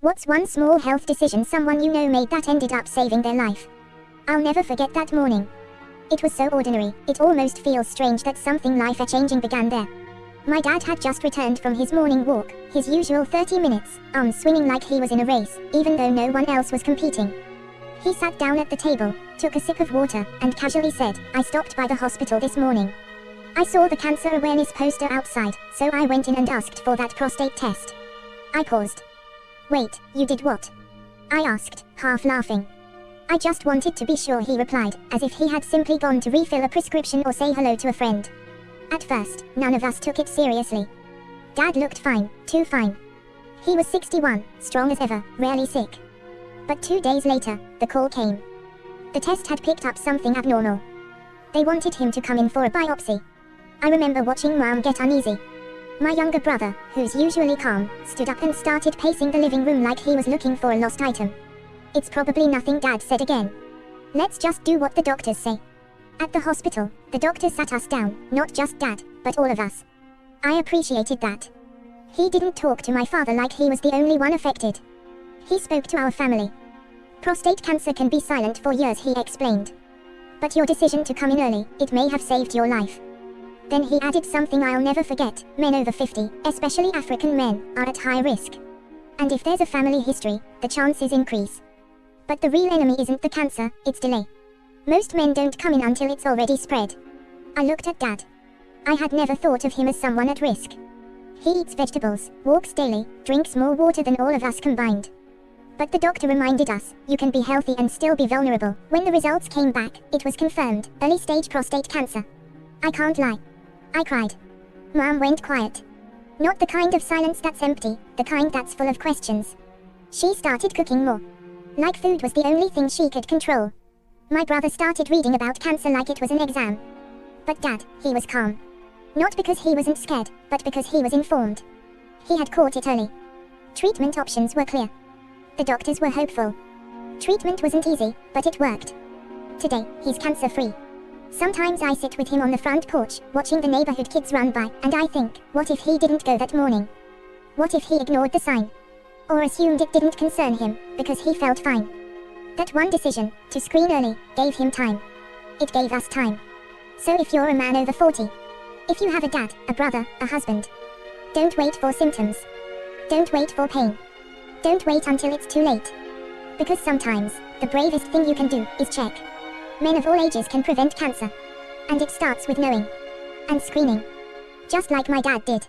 What's one small health decision someone you know made that ended up saving their life? I'll never forget that morning. It was so ordinary, it almost feels strange that something life-changing began there. My dad had just returned from his morning walk, his usual 30 minutes, arms swinging like he was in a race, even though no one else was competing. He sat down at the table, took a sip of water, and casually said, "I stopped by the hospital this morning. I saw the cancer awareness poster outside, so I went in and asked for that prostate test." I paused. "Wait, you did what?" I asked, half laughing. "I just wanted to be sure," he replied, as if he had simply gone to refill a prescription or say hello to a friend. At first, none of us took it seriously. Dad looked fine, too fine. He was 61, strong as ever, rarely sick. But 2 days later, the call came. The test had picked up something abnormal. They wanted him to come in for a biopsy. I remember watching Mom get uneasy. My younger brother, who's usually calm, stood up and started pacing the living room like he was looking for a lost item. "It's probably nothing," Dad said again. "Let's just do what the doctors say." At the hospital, the doctor sat us down, not just Dad, but all of us. I appreciated that. He didn't talk to my father like he was the only one affected. He spoke to our family. "Prostate cancer can be silent for years," he explained. "But your decision to come in early, it may have saved your life." Then he added something I'll never forget: men over 50, especially African men, are at high risk. And if there's a family history, the chances increase. But the real enemy isn't the cancer, it's delay. Most men don't come in until it's already spread. I looked at Dad. I had never thought of him as someone at risk. He eats vegetables, walks daily, drinks more water than all of us combined. But the doctor reminded us, you can be healthy and still be vulnerable. When the results came back, it was confirmed, early stage prostate cancer. I can't lie. I cried. Mom went quiet. Not the kind of silence that's empty, the kind that's full of questions. She started cooking more. Like food was the only thing she could control. My brother started reading about cancer like it was an exam. But Dad, he was calm. Not because he wasn't scared, but because he was informed. He had caught it early. Treatment options were clear. The doctors were hopeful. Treatment wasn't easy, but it worked. Today, he's cancer-free. Sometimes I sit with him on the front porch, watching the neighborhood kids run by, and I think, what if he didn't go that morning? What if he ignored the sign? Or assumed it didn't concern him, because he felt fine? That one decision, to screen early, gave him time. It gave us time. So if you're a man over 40, if you have a dad, a brother, a husband, don't wait for symptoms. Don't wait for pain. Don't wait until it's too late. Because sometimes, the bravest thing you can do is check. Men of all ages can prevent cancer. And it starts with knowing. And screening. Just like my dad did.